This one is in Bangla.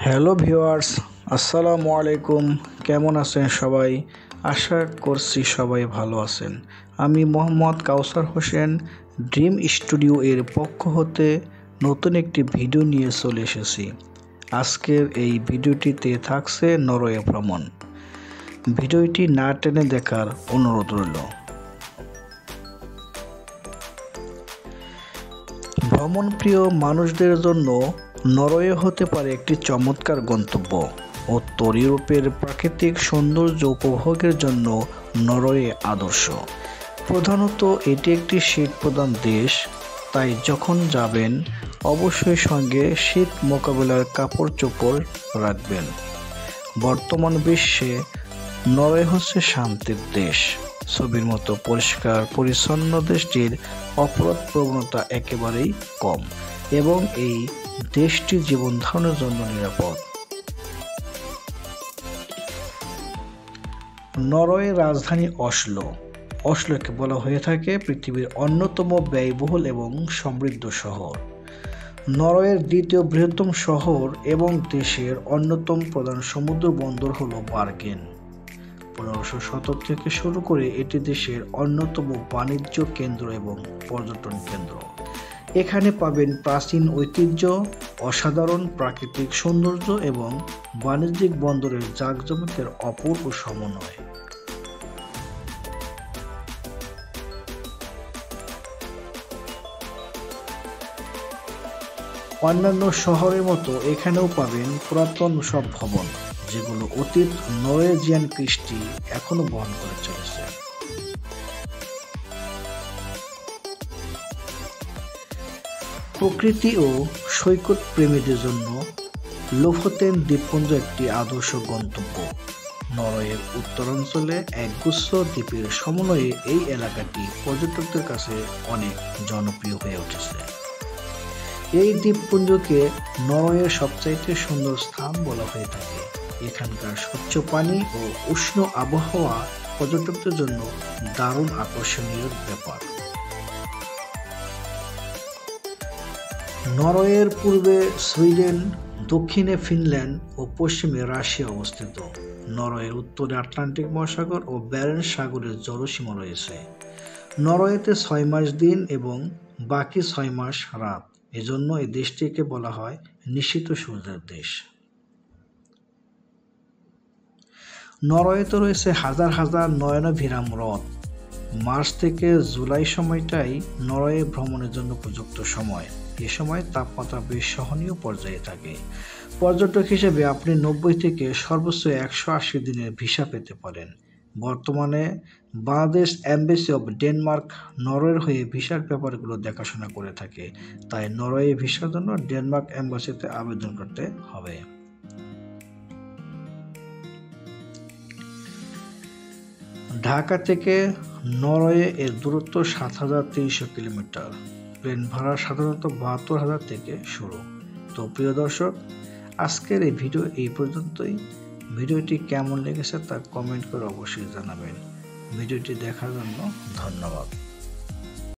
হ্যালো ভিউয়ার্স, আসসালামু আলাইকুম। কেমন আছেন সবাই? আশা করছি সবাই ভালো আছেন। আমি মোহাম্মদ কাউসার হোসেন ড্রিম স্টুডিও এর পক্ষ হতে নতুন একটি ভিডিও নিয়ে চলে এসেছি। আজকের এই ভিডিওটিতে থাকছে নরওয়ে ভ্রমণ। ভিডিওটি না টেনে দেখার অনুরোধ রইল। ভ্রমণপ্রিয় মানুষদের জন্য নরওয়ে হতে পারে একটি চমৎকার গন্তব্য। উত্তর ইউরোপের প্রাকৃতিক সৌন্দর্য উপভোগের জন্য নরওয়ে আদর্শ। প্রধানত এটি একটি শীতপ্রধান দেশ, তাই যখন যাবেন অবশ্যই সঙ্গে শীত মোকাবেলার কাপড় চোপড় রাখবেন। বর্তমান বিশ্বে নরওয়ে হচ্ছে শান্তির দেশ। ছবির মতো পরিষ্কার পরিচ্ছন্ন দেশটির অপরাধ প্রবণতা একেবারেই কম এবং এই দেশটি জীবন ধারণের জন্য নিরাপদ। নরওয়ের রাজধানী অসলো। অসলোকে বলা হয়ে থাকে পৃথিবীর অন্যতম ব্যয়বহুল এবং সমৃদ্ধ শহর। নরওয়ের দ্বিতীয় বৃহত্তম শহর এবং দেশের অন্যতম প্রধান সমুদ্র বন্দর হল বার্গেন। 1500 শতক থেকে শুরু করে এটি দেশের অন্যতম বাণিজ্য কেন্দ্র এবং পর্যটন কেন্দ্র। এখানে পাবেন প্রাচীন ঐতিহ্য, অসাধারণ প্রাকৃতিক সৌন্দর্য এবং বাণিজ্যিক বন্দরের জাঁকজমকের অপূর্ব সমন্বয়। অন্যান্য শহরের মতো এখানেও পাবেন পুরাতন সব ভবন, যেগুলো অতীত নরওয়েজিয়ান কৃষ্টি এখনো বহন করে চলেছে। প্রকৃতি ও সৈকত প্রেমীদের জন্য লোফোতেন দ্বীপপুঞ্জ একটি আদর্শ গন্তব্য। নরওয়ের উত্তরাঞ্চলে একগুচ্ছ দ্বীপের সমন্বয়ে এই এলাকাটি পর্যটকদের কাছে অনেক জনপ্রিয় হয়ে উঠেছে। এই দ্বীপপুঞ্জকে নরওয়ের সবচাইতে সুন্দর স্থান বলা হয়ে থাকে। এখানকার স্বচ্ছ পানি ও উষ্ণ আবহাওয়া পর্যটকদের জন্য দারুণ আকর্ষণীয় ব্যাপার। নরওয়ের পূর্বে সুইডেন, দক্ষিণে ফিনল্যান্ড ও পশ্চিমে রাশিয়া অবস্থিত। নরওয়ের উত্তরে আটলান্টিক মহাসাগর ও ব্যারেন্টস সাগরের জলসীমা রয়েছে। নরওয়েতে 6 মাস দিন এবং বাকি 6 মাস রাত। এজন্য এই দেশটিকে বলা হয় নিশীথ সূর্যের দেশ। নরওয়েতে রয়েছে হাজার হাজার নয়নাভিরাম হ্রদ। মার্চ থেকে জুলাই সময়টাই নরওয়ে ভ্রমণের জন্য উপযুক্ত সময়। এ সময় তাপমাত্রা বেশ সহনীয় পর্যায়ে থাকে। পর্যটক হিসেবে আপনি 90 থেকে সর্বোচ্চ 180 দিনের ভিসা পেতে পারেন। বর্তমানে বাংলাদেশ এম্বাসি অব ডেনমার্ক নরওয়ের হয়ে ভিসার ব্যাপারগুলো দেখাশোনা করে থাকে, তাই নরওয়ে ভিসার জন্য ডেনমার্ক এম্বাসিতে আবেদন করতে হবে। ঢাকা থেকে নরওয়ে এর দূরত্ব 7300 কিলোমিটার। প্লেন ভাড়া সাধারণত 72,000 থেকে শুরু। তো প্রিয় দর্শক, আজকের এই ভিডিও এই পর্যন্তই। ভিডিওটি কেমন লেগেছে তা কমেন্ট করে অবশ্যই জানাবেন। ভিডিওটি দেখার জন্য ধন্যবাদ।